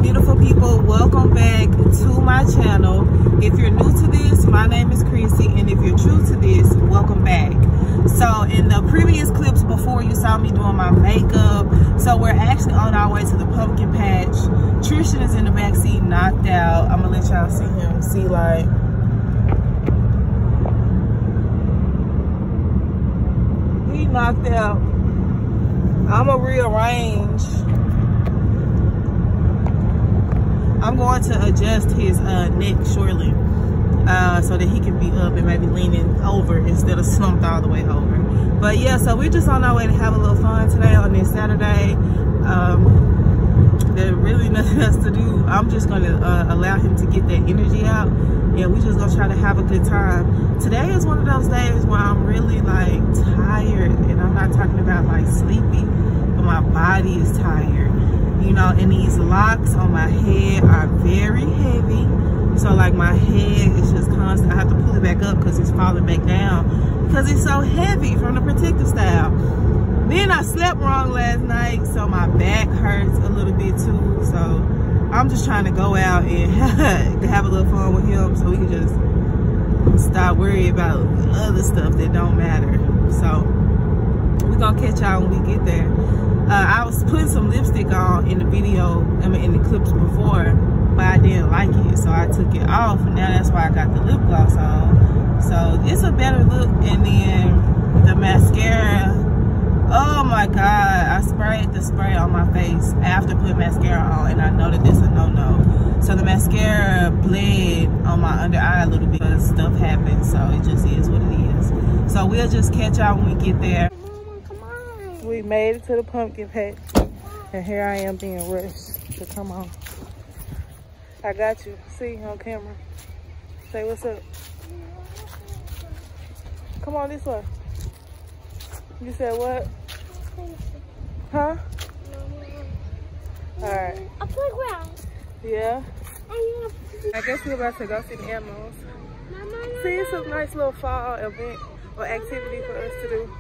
Beautiful people, welcome back to my channel. If you're new to this, my name is Chrissy, and if you're true to this, welcome back. So in the previous clips before, you saw me doing my makeup. So we're actually on our way to the pumpkin patch. Tristan is in the back seat, knocked out. I'm gonna let y'all see him. See, like, he knocked out. I'm gonna rearrange. I'm going to adjust his neck shortly so that he can be up and maybe leaning over instead of slumped all the way over. But yeah, so we're just on our way to have a little fun today on this Saturday. There's really nothing else to do. I'm just going to allow him to get that energy out, and we're just going to try to have a good time. Today is one of those days where I'm really like tired, and I'm not talking about like sleepy, but my body is tired. You know, and these locks on my head are very heavy. So like my head is just constant. I have to pull it back up because it's falling back down because it's so heavy from the protective style. Then I slept wrong last night, so my back hurts a little bit too. So I'm just trying to go out and have a little fun with him so we can just stop worrying about other stuff that don't matter. So we're gonna catch y'all when we get there. I was putting some lipstick on in the video, in the clips before, but I didn't like it, so I took it off, and now that's why I got the lip gloss on. So it's a better look. And then the mascara, oh my god, I sprayed the spray on my face after putting mascara on, and I know that this is a no-no. So the mascara bled on my under eye a little bit because stuff happened, so it just is what it is. So we'll just catch y'all when we get there. We made it to the pumpkin patch, and here I am being rushed to come on. I got you. See on camera. Say what's up. Come on this way. You said what? Huh? All right. A playground. Yeah. I guess we're about to go see the animals. See, it's a nice little fall event or activity for us to do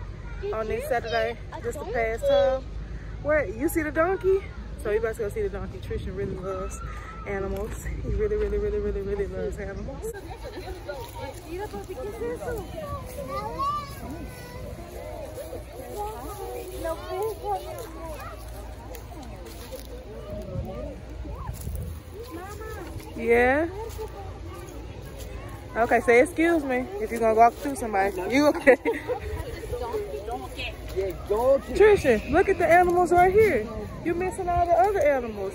on this Saturday, just to pass time. Where you see the donkey? So we about to go see the donkey. Tristan really loves animals. He really loves animals. Yeah. Okay, say excuse me if you're gonna walk through somebody. You okay? Trisha, look at the animals right here. You're missing all the other animals.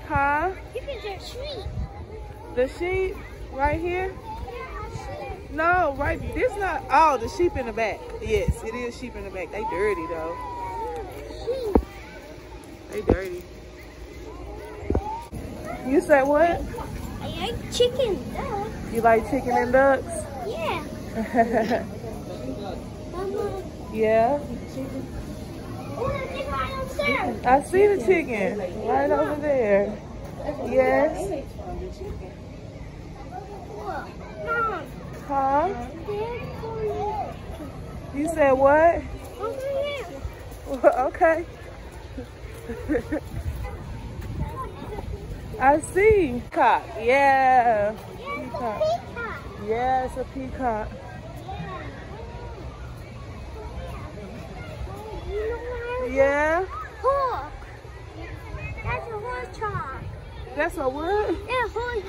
Huh? The sheep right here? No, right. This not. Oh, the sheep in the back. Yes, it is sheep in the back. They dirty though. They dirty. You said what? I like chicken and ducks. You like chicken and ducks? Yeah. Mama. Yeah. Oh, the chicken right upstairs. I see the chicken right over there. Yes. Mom. Huh? You said what? Over here. Okay. I see. Peacock. Yeah. Peacock. Yeah, it's a peacock. Yeah. Hawk. That's a horse. That's a what? Yeah, horse.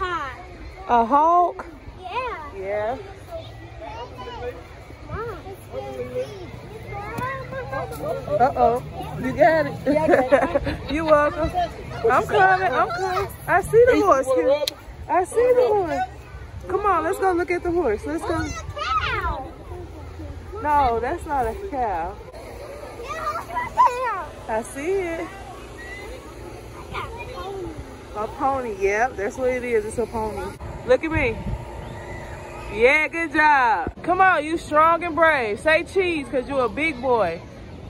A hawk? Yeah. Yeah. Uh-oh. You got it. You're welcome. I'm coming. I see the horse. I see the horse. Come on, let's go look at the horse. Let's go. No, that's not a cow. I see it. A pony. Yep, that's what it is. It's a pony. Look at me. Yeah, good job. Come on, you strong and brave. Say cheese, because you're a big boy.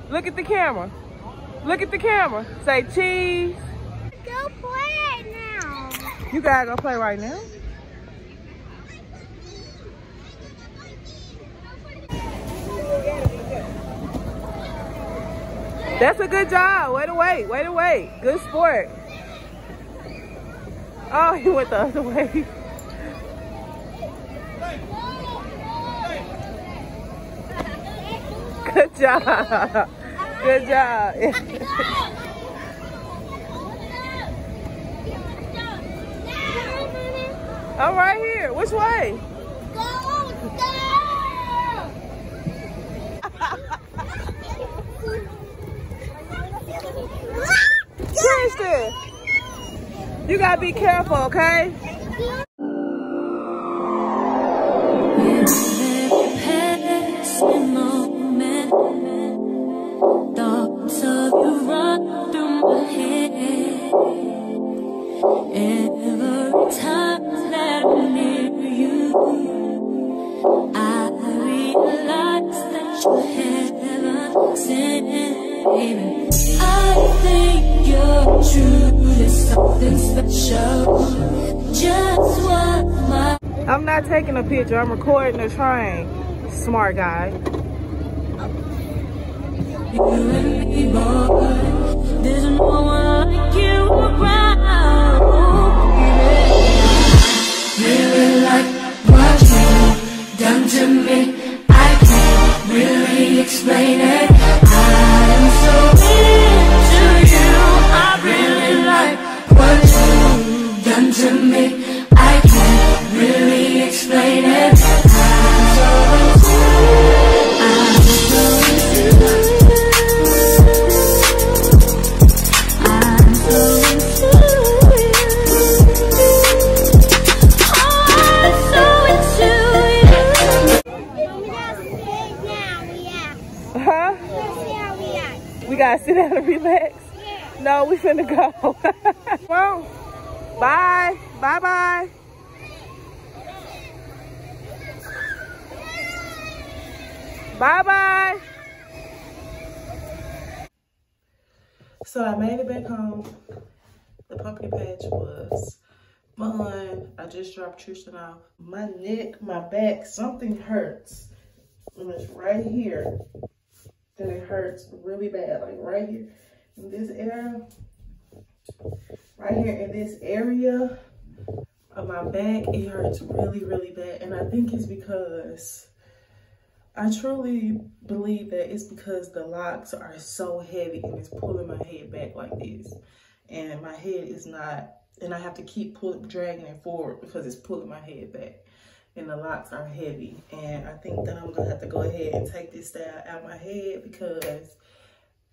Look at the camera. Look at the camera. Say cheese. Go play it now. You gotta go play right now? That's a good job. Way to wait. Way to wait. Good sport. Oh, he went the other way. Good job. Good job. I'm right here. Which way? Tristan, you gotta be careful, okay? Thoughts of you run through my head. Every time that I'm near you, I realize that you're heaven sent, baby. I think you're truly something special. Just what my... I'm not taking a picture. I'm recording the train. Smart guy. You and me, boy, there's no one like you around. Really like what you've done to me. I can't really explain it. I am so into you. I really like what you've done to me. I can't really explain it. I'm so into you. I'm so into you. We gotta sit down and relax. Yeah. No, we finna go. Well, bye. Bye-bye. Bye-bye. So I made it back home. The pumpkin patch was fun. I just dropped Tristan off. My neck, my back, something hurts. And it's right here. And it hurts really bad, like right here in this area, right here in this area of my back, it hurts really, really bad. And I think it's because, I truly believe that it's because the locks are so heavy and it's pulling my head back like this. And my head is not, and I have to keep dragging it forward because it's pulling my head back. And the locks are heavy, and I think that I'm gonna have to go ahead and take this style out my head because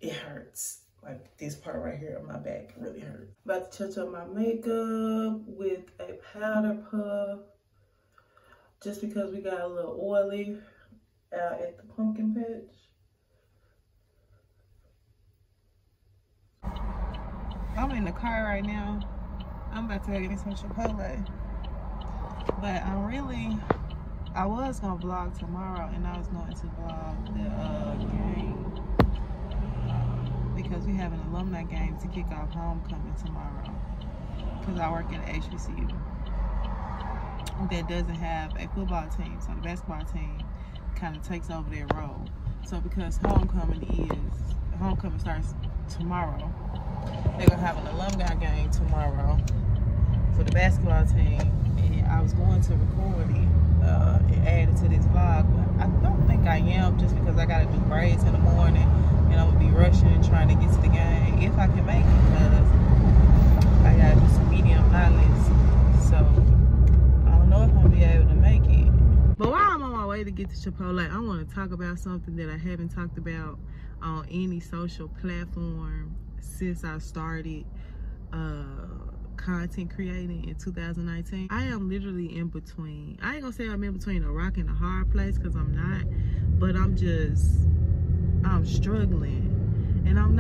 it hurts. Like this part right here on my back really hurts. About to touch up my makeup with a powder puff, just because we got a little oily out at the pumpkin patch. I'm in the car right now. I'm about to go get me some Chipotle. But I was gonna vlog tomorrow, and I was going to vlog the game because we have an alumni game to kick off homecoming tomorrow. Because I work at an HBCU that doesn't have a football team, so the basketball team kind of takes over their role. So because homecoming starts tomorrow, they're gonna have an alumni game tomorrow for the basketball team. And I was going to record it and add it to this vlog, but I don't think I am, just because I gotta do braids in the morning and I'm gonna be rushing and trying to get to the game if I can make it, because I gotta do some medium eyelids. So I don't know if I'm gonna be able to make it. But while I'm on my way to get to Chipotle, I want to talk about something that I haven't talked about on any social platform since I started content creating in 2019. I am literally in between. I ain't gonna say I'm in between a rock and a hard place, because I'm not, but I'm struggling. And I'm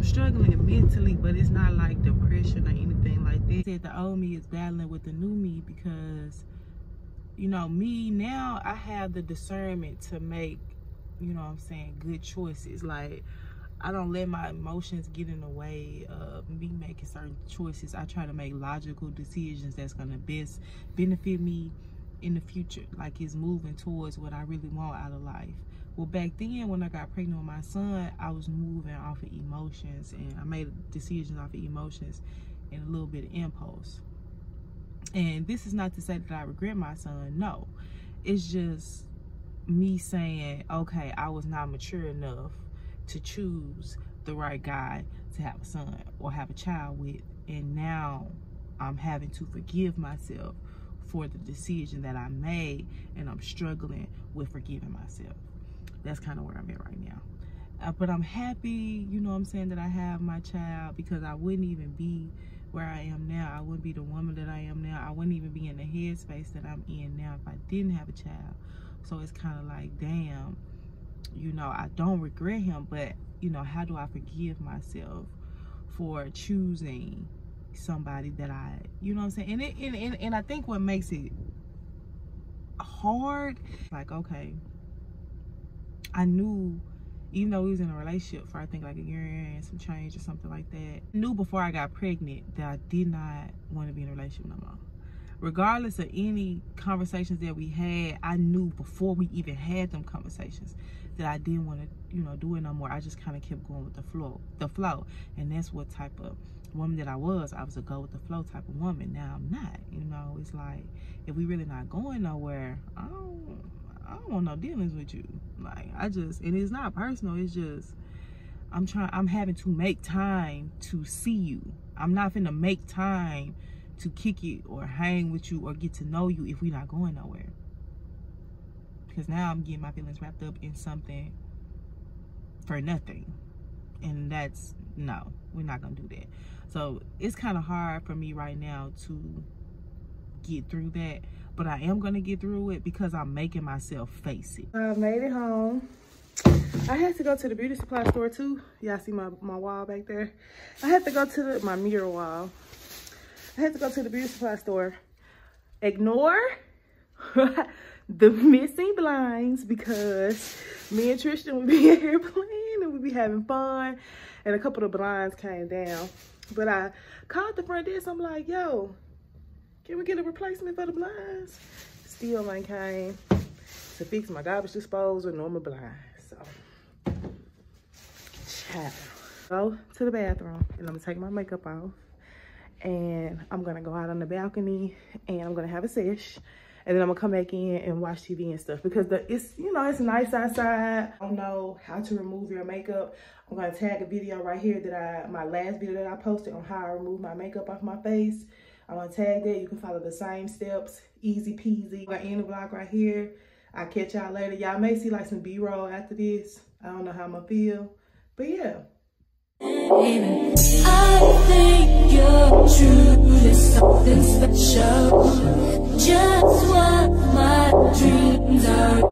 struggling mentally, but it's not like depression or anything like that. Said the old me is battling with the new me, because you know me now, I have the discernment to make, you know what I'm saying, good choices. Like I don't let my emotions get in the way of me making certain choices. I try to make logical decisions that's gonna best benefit me in the future, like it's moving towards what I really want out of life. Well, back then when I got pregnant with my son, I was moving off of emotions, and I made decisions off of emotions and a little bit of impulse. And this is not to say that I regret my son, no. It's just me saying, okay, I was not mature enough to choose the right guy to have a son or have a child with, and now I'm having to forgive myself for the decision that I made, and I'm struggling with forgiving myself. That's kind of where I'm at right now. But I'm happy, you know what I'm saying, that I have my child, because I wouldn't even be where I am now. I wouldn't be the woman that I am now. I wouldn't even be in the headspace that I'm in now if I didn't have a child. So it's kind of like, damn, you know, I don't regret him, but, you know, how do I forgive myself for choosing somebody that I, you know what I'm saying? And I think what makes it hard, like, okay, I knew, even though we was in a relationship for I think like a year and some change or something like that, I knew before I got pregnant that I did not want to be in a relationship no more. Regardless of any conversations that we had, I knew before we even had them conversations that I didn't want to, you know, do it no more. I just kind of kept going with the flow. And that's what type of woman that I was. I was a go with the flow type of woman. Now I'm not, you know. It's like, if we really not going nowhere, I don't want no dealings with you. Like, and it's not personal, it's just, I'm having to make time to see you. I'm not finna make time to kick it or hang with you or get to know you if we not going nowhere. Because now I'm getting my feelings wrapped up in something for nothing. And that's, no, we're not gonna do that. So it's kind of hard for me right now to get through that, but I am gonna get through it because I'm making myself face it. I made it home. I had to go to the beauty supply store too. Y'all see my wall back there? I had to go to my mirror wall. I had to go to the beauty supply store. Ignore the missing blinds, because me and Tristan would be in here playing and we'd be having fun, and a couple of blinds came down. But I called the front desk. I'm like, yo, can we get a replacement for the blinds? Still ain't came to fix my garbage disposal nor my blinds. So, child. Go to the bathroom and I'm gonna take my makeup off, and I'm gonna go out on the balcony and I'm gonna have a sesh, and then I'm gonna come back in and watch TV and stuff, because it's, you know, it's nice outside. I don't know how to remove your makeup. I'm gonna tag a video right here that my last video that I posted on how I remove my makeup off my face. I'm gonna tag that. You can follow the same steps, easy peasy. I'm gonna end the vlog right here. I'll catch y'all later. Y'all may see like some B-roll after this. I don't know how I'm gonna feel, but yeah. I think you're truly something special. Just what my dreams are.